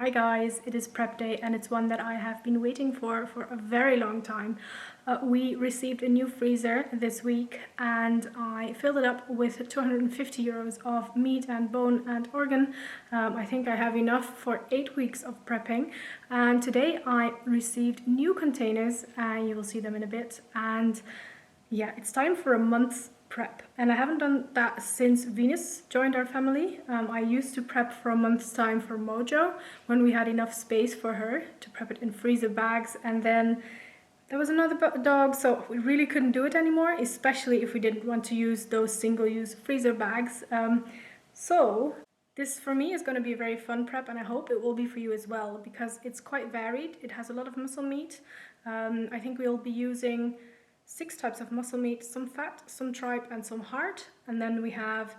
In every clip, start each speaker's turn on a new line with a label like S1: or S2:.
S1: Hi guys, it is prep day and it's one that I have been waiting for a very long time. We received a new freezer this week and I filled it up with 250 euros of meat and bone and organ. I think I have enough for 8 weeks of prepping, and today I received new containers and you will see them in a bit. And yeah, it's time for a month's prep, and I haven't done that since Venus joined our family. I used to prep for a month's time for Mojo when we had enough space for her to prep it in freezer bags, and then there was another dog, so we really couldn't do it anymore, especially if we didn't want to use those single-use freezer bags. So this for me is going to be a very fun prep, and I hope it will be for you as well, because it's quite varied. It has a lot of muscle meat. I think we'll be using 6 types of muscle meat, some fat, some tripe and some heart. And then we have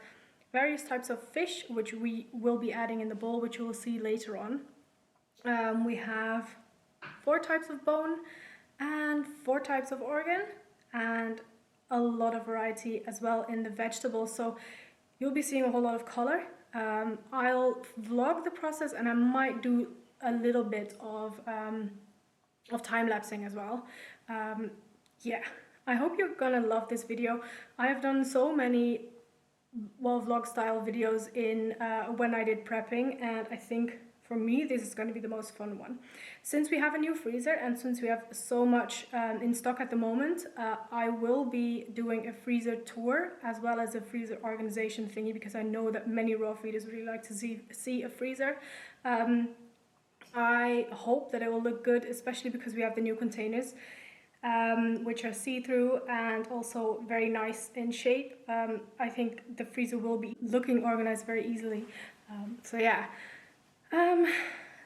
S1: various types of fish, which we will be adding in the bowl, which you will see later on. We have 4 types of bone and 4 types of organ, and a lot of variety as well in the vegetables. So you'll be seeing a whole lot of color. I'll vlog the process, and I might do a little bit of time-lapsing as well. Yeah, I hope you're gonna love this video. I have done so many, well, vlog style videos in when I did prepping, and I think for me this is going to be the most fun one. Since we have a new freezer and since we have so much in stock at the moment, I will be doing a freezer tour as well as a freezer organization thingy, because I know that many raw feeders really like to see a freezer. I hope that it will look good, especially because we have the new containers, which are see-through and also very nice in shape. I think the freezer will be looking organized very easily. So yeah,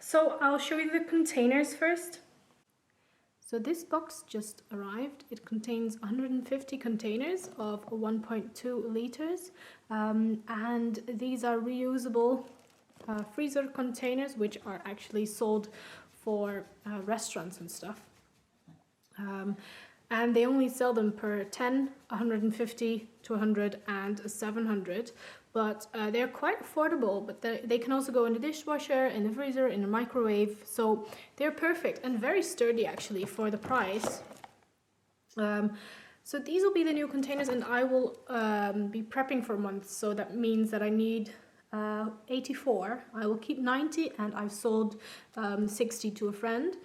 S1: so I'll show you the containers first. So this box just arrived. It contains 150 containers of 1.2 liters, and these are reusable freezer containers, which are actually sold for restaurants and stuff. And they only sell them per 10, 150, 200 and 700, but they're quite affordable. But they can also go in the dishwasher, in the freezer, in the microwave, so they're perfect and very sturdy actually for the price. So these will be the new containers, and I will be prepping for months, so that means that I need 84. I will keep 90, and I've sold 60 to a friend.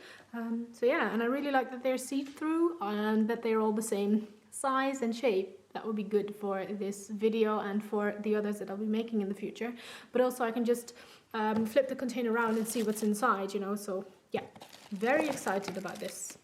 S1: So yeah, and I really like that they're see-through and that they're all the same size and shape. That would be good for this video and for the others that I'll be making in the future. But also I can just flip the container around and see what's inside, you know. So yeah, very excited about this.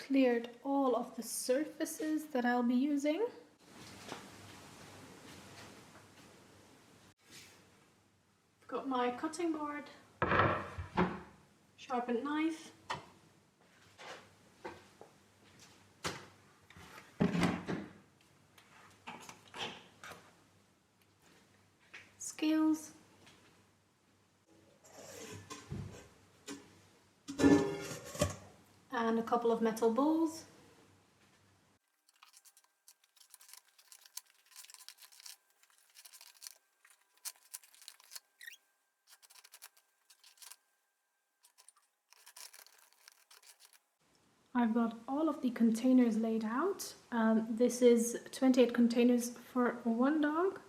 S1: Cleared all of the surfaces that I'll be using. I've got my cutting board, sharpened knife, scales, and a couple of metal bowls. I've got all of the containers laid out. This is 28 containers for one dog,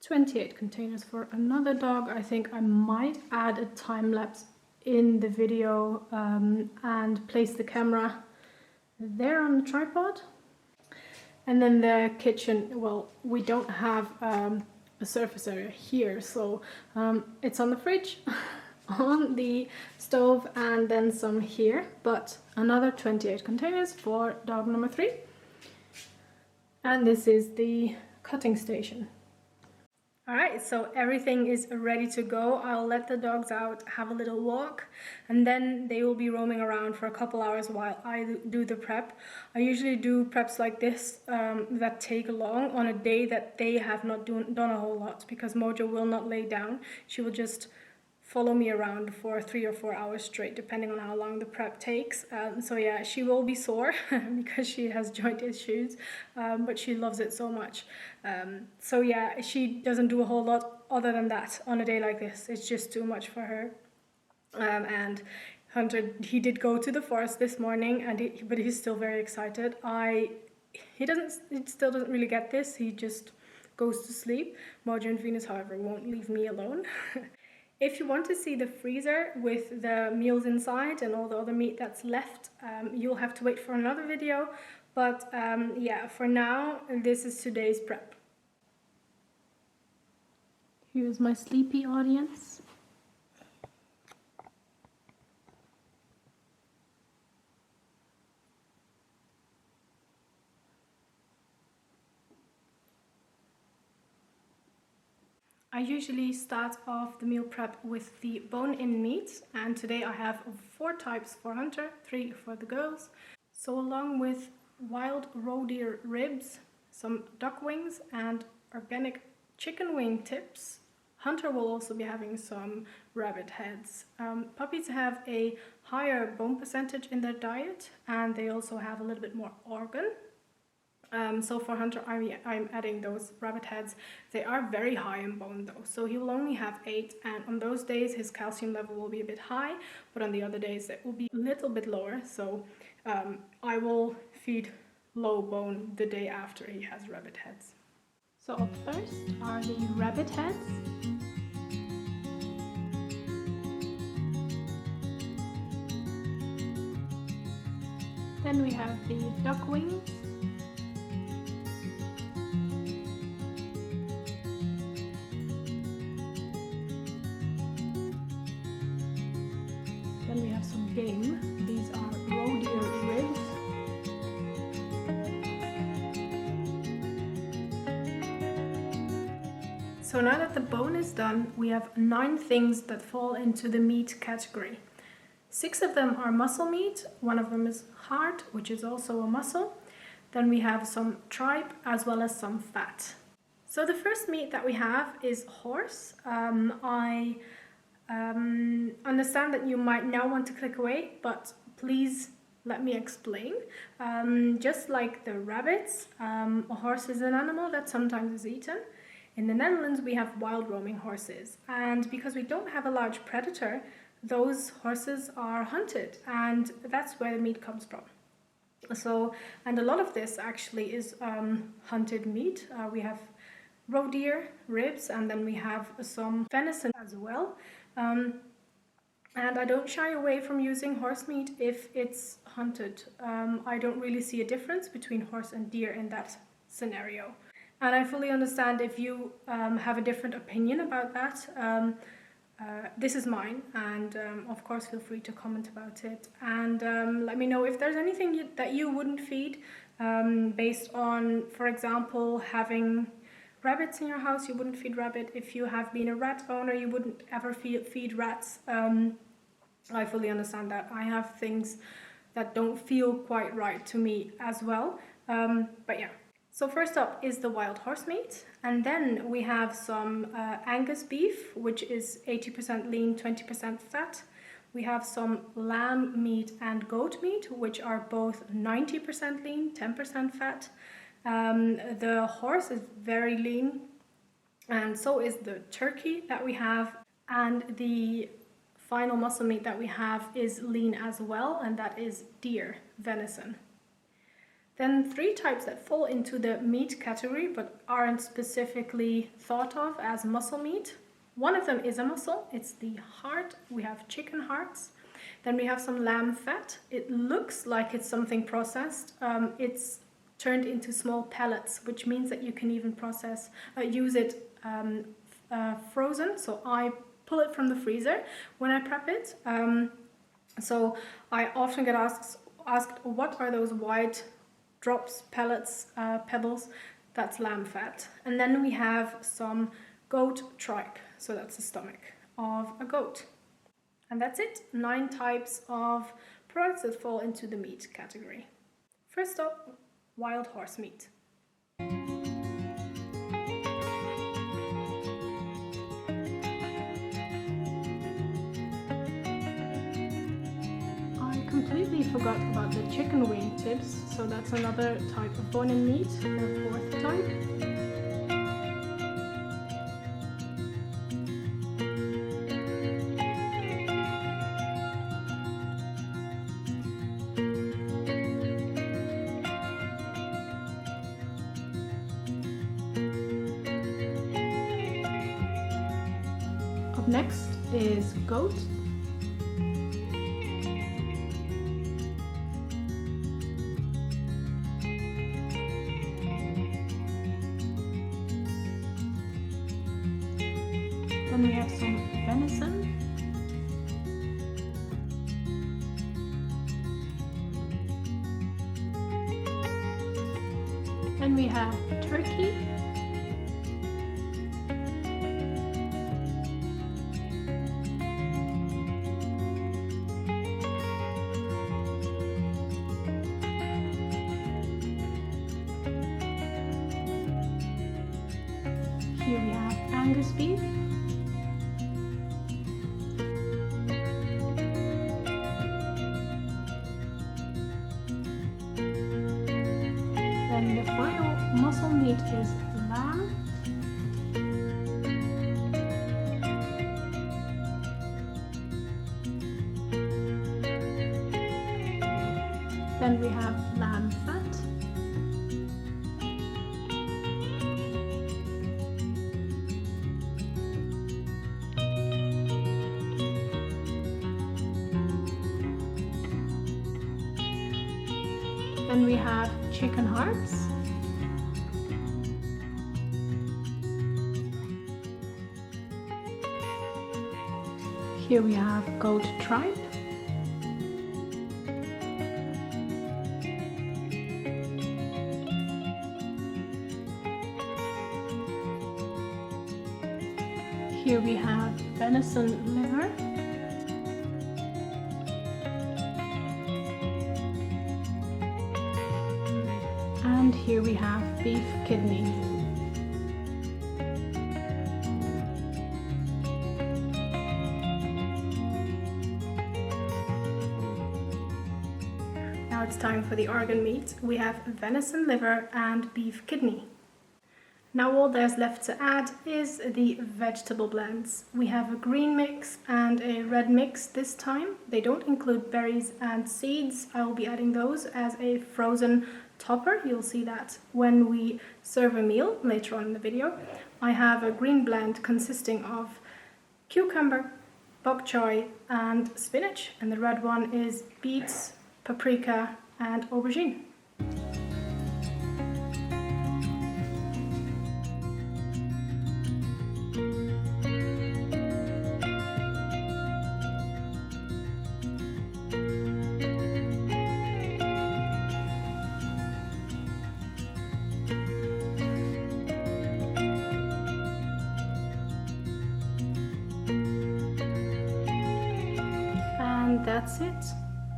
S1: 28 containers for another dog. I think I might add a time lapse in the video and place the camera there on the tripod. And then the kitchen, well, we don't have a surface area here, so it's on the fridge, on the stove, and then some here, but another 28 containers for dog number 3. And this is the cutting station. Alright, so everything is ready to go. I'll let the dogs out, have a little walk, and then they will be roaming around for a couple hours while I do the prep. I usually do preps like this that take long on a day that they have not done a whole lot, because Mojo will not lay down. She will just follow me around for 3 or 4 hours straight, depending on how long the prep takes. So yeah, she will be sore because she has joint issues, but she loves it so much. So yeah, she doesn't do a whole lot other than that on a day like this. It's just too much for her. And Hunter, he did go to the forest this morning, but he's still very excited. He still doesn't really get this. He just goes to sleep. Mojo and Venus, however, won't leave me alone. If you want to see the freezer with the meals inside and all the other meat that's left, you'll have to wait for another video. But yeah, for now, this is today's prep. Here's my sleepy audience. I usually start off the meal prep with the bone-in meat, and today I have 4 types for Hunter, 3 for the girls. So along with wild roe deer ribs, some duck wings and organic chicken wing tips, Hunter will also be having some rabbit heads. Puppies have a higher bone percentage in their diet, and they also have a little bit more organ. So for Hunter, I'm adding those rabbit heads. They are very high in bone though, so he will only have 8, and on those days his calcium level will be a bit high, but on the other days it will be a little bit lower. So I will feed low bone the day after he has rabbit heads. So up first are the rabbit heads. Then we have the duck wings. Then we have some game. These are roe deer ribs. So now that the bone is done, we have 9 things that fall into the meat category. 6 of them are muscle meat, 1 of them is heart, which is also a muscle. Then we have some tripe as well as some fat. So the first meat that we have is horse. I understand that you might now want to click away, but please let me explain. Just like the rabbits, a horse is an animal that sometimes is eaten. In the Netherlands, we have wild roaming horses, and because we don't have a large predator, those horses are hunted, and that's where the meat comes from. So, and a lot of this actually is hunted meat. We have roe deer ribs, and then we have some venison as well. And I don't shy away from using horse meat if it's hunted. I don't really see a difference between horse and deer in that scenario. And I fully understand if you have a different opinion about that. This is mine, and of course feel free to comment about it. And let me know if there's anything that you wouldn't feed based on, for example, having rabbits in your house. You wouldn't feed rabbit. If you have been a rat owner, you wouldn't ever feed rats. I fully understand that. I have things that don't feel quite right to me as well. But yeah. So first up is the wild horse meat, and then we have some angus beef, which is 80% lean, 20% fat. We have some lamb meat and goat meat, which are both 90% lean, 10% fat. The horse is very lean, and so is the turkey that we have, and the final muscle meat that we have is lean as well, and that is deer, venison. Then 3 types that fall into the meat category but aren't specifically thought of as muscle meat. One of them is a muscle, it's the heart. We have chicken hearts. Then we have some lamb fat. It looks like it's something processed. It's turned into small pellets, which means that you can even use it frozen. So I pull it from the freezer when I prep it. So I often get asked, what are those white drops, pellets, pebbles? That's lamb fat. And then we have some goat tripe. So that's the stomach of a goat. And that's it, 9 types of products that fall into the meat category. First up, wild horse meat. I completely forgot about the chicken wing tips, so that's another type of bone-in meat, the 4th type. Up next is goat. Then we have some venison. Then we have turkey. Here we have angus beef. Then the final muscle meat is lamb. Then we have lamb fat. Then we have chicken hearts. Here we have goat tripe. Here we have venison liver. And here we have beef kidney. Now it's time for the organ meat. We have venison liver and beef kidney. Now all there's left to add is the vegetable blends. We have a green mix and a red mix this time. They don't include berries and seeds. I will be adding those as a frozen topper. You'll see that when we serve a meal later on in the video. I have a green blend consisting of cucumber, bok choy and spinach, and the red one is beets, paprika and aubergine. And that's it,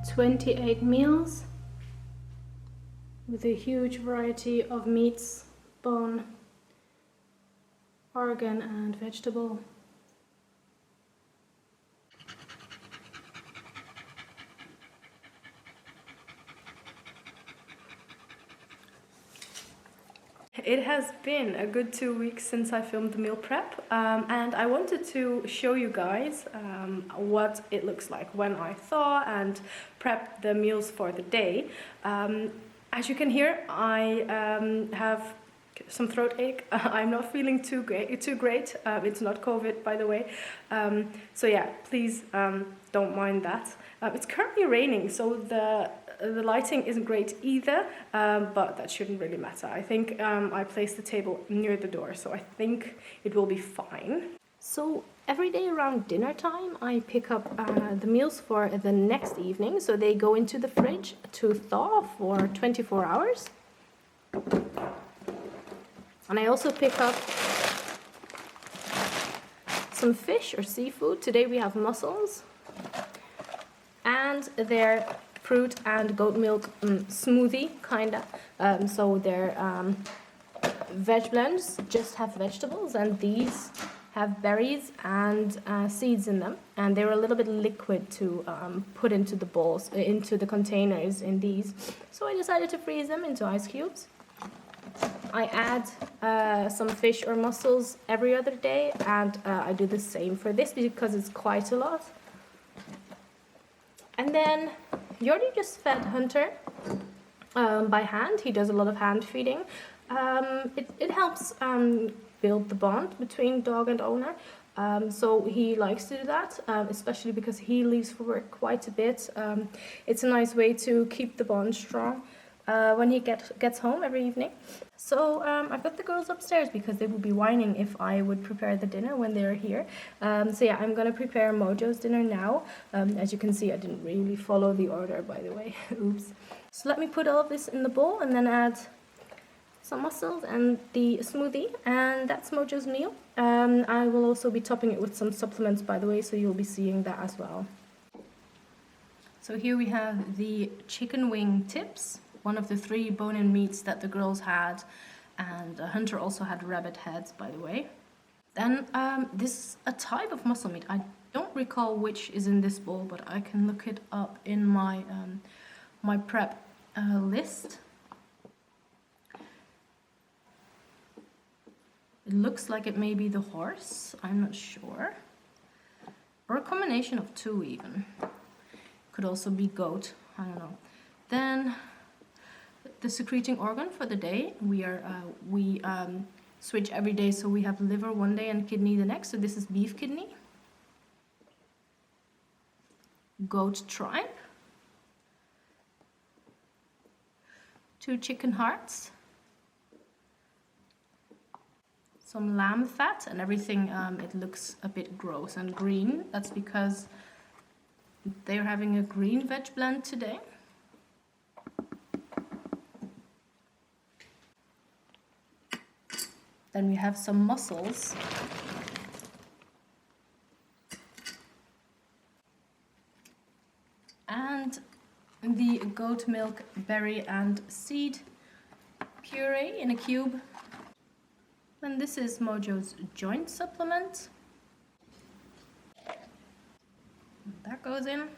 S1: 28 meals with a huge variety of meats, bone, organ and vegetable. It has been a good 2 weeks since I filmed the meal prep, and I wanted to show you guys what it looks like when I thaw and prep the meals for the day. As you can hear, I have some throat ache. I'm not feeling too great. It's not COVID, by the way. So yeah, please don't mind that. It's currently raining, so the lighting isn't great either, but that shouldn't really matter. I think I placed the table near the door, so I think it will be fine. So every day around dinner time, I pick up the meals for the next evening, so they go into the fridge to thaw for 24 hours. And I also pick up some fish or seafood. Today we have mussels. And their fruit and goat milk smoothie, kinda. So their veg blends just have vegetables, and these have berries and seeds in them, and they're a little bit liquid to put into the bowls, into the containers in these. So I decided to freeze them into ice cubes. I add some fish or mussels every other day, and I do the same for this because it's quite a lot. And then Jordi just fed Hunter by hand. He does a lot of hand feeding. It helps build the bond between dog and owner. So he likes to do that, especially because he leaves for work quite a bit. It's a nice way to keep the bond strong when he gets home every evening. So I've got the girls upstairs because they would be whining if I would prepare the dinner when they're here. So yeah, I'm gonna prepare Mojo's dinner now. As you can see, I didn't really follow the order, by the way. Oops. So let me put all of this in the bowl and then add some mussels and the smoothie, and that's Mojo's meal. I will also be topping it with some supplements, by the way, so you'll be seeing that as well. So here we have the chicken wing tips, one of the 3 bone-in meats that the girls had, and Hunter also had rabbit heads, by the way. Then this is a type of mussel meat. I don't recall which is in this bowl, but I can look it up in my my prep list. It looks like it may be the horse, I'm not sure. Or a combination of 2 even. Could also be goat, I don't know. Then the secreting organ for the day. We switch every day, so we have liver one day and kidney the next. So this is beef kidney. Goat tripe. 2 chicken hearts. Some lamb fat, and everything, it looks a bit gross and green. That's because they're having a green veg blend today. Then we have some mussels. And the goat milk, berry and seed puree in a cube. And this is Mojo's joint supplement. That goes in.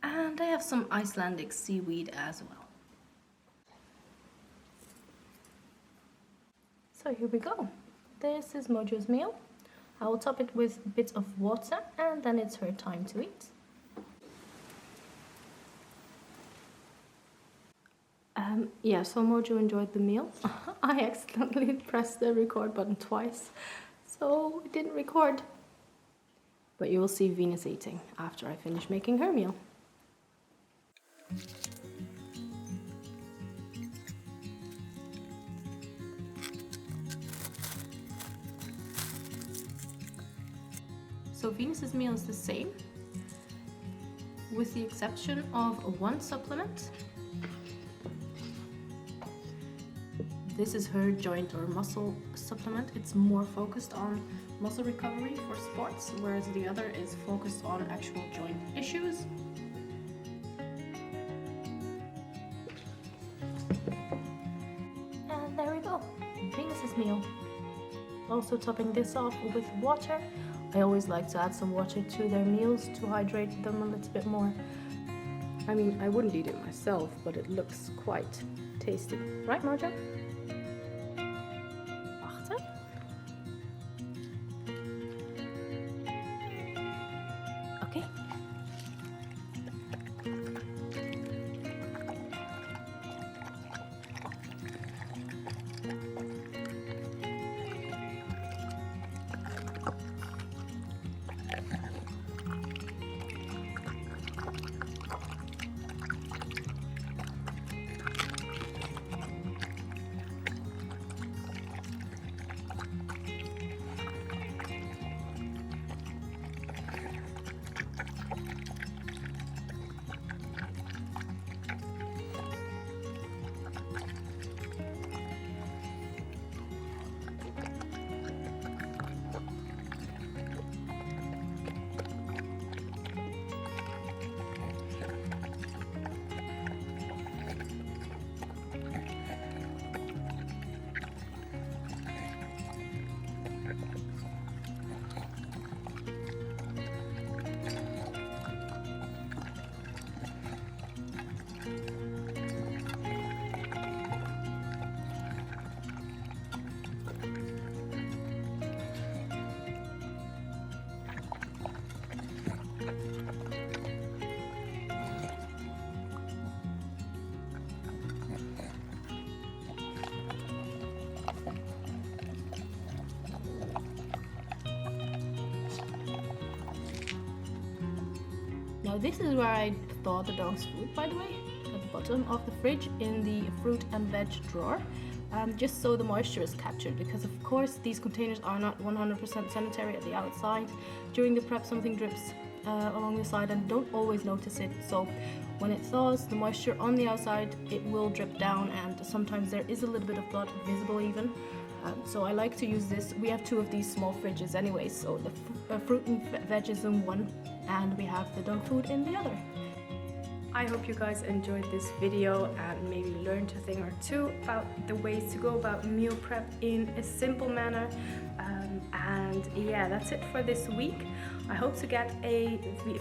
S1: And I have some Icelandic seaweed as well. So here we go. This is Mojo's meal. I will top it with bits of water, and then it's her time to eat. Yeah, so Mojo enjoyed the meal. I accidentally pressed the record button twice, so it didn't record. But you will see Venus eating after I finish making her meal. So Venus's meal is the same, with the exception of 1 supplement. This is her joint or muscle supplement. It's more focused on muscle recovery for sports, whereas the other is focused on actual joint issues. And there we go, Venus's meal. Also topping this off with water. I always like to add some water to their meals to hydrate them a little bit more. I mean, I wouldn't eat it myself, but it looks quite tasty. Right, Mojo? Okay.
S2: Now this is where I thawed the dog's food, by the way, at the bottom of the fridge in the fruit and veg drawer, just so the moisture is captured, because of course these containers are not 100% sanitary at the outside. During the prep something drips along the side and don't always notice it, so when it thaws, the moisture on the outside, it will drip down, and sometimes there is a little bit of blood visible even. So I like to use this. We have two of these small fridges anyway, so the fruit and veg is in one and we have the dog food in the other. I hope you guys enjoyed this video and maybe learned a thing or two about the ways to go about meal prep in a simple manner. And yeah, that's it for this week. I hope to get a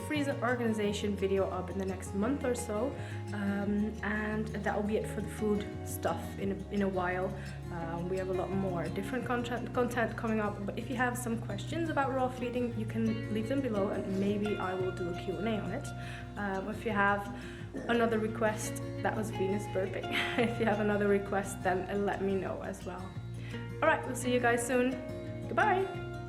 S2: freezer organization video up in the next month or so, and that will be it for the food stuff in a while. We have a lot more different content coming up, but if you have some questions about raw feeding, you can leave them below and maybe I will do a Q&A on it. If you have another request, that was Venus burping. If you have another request, then let me know as well. Alright, we'll see you guys soon. Goodbye!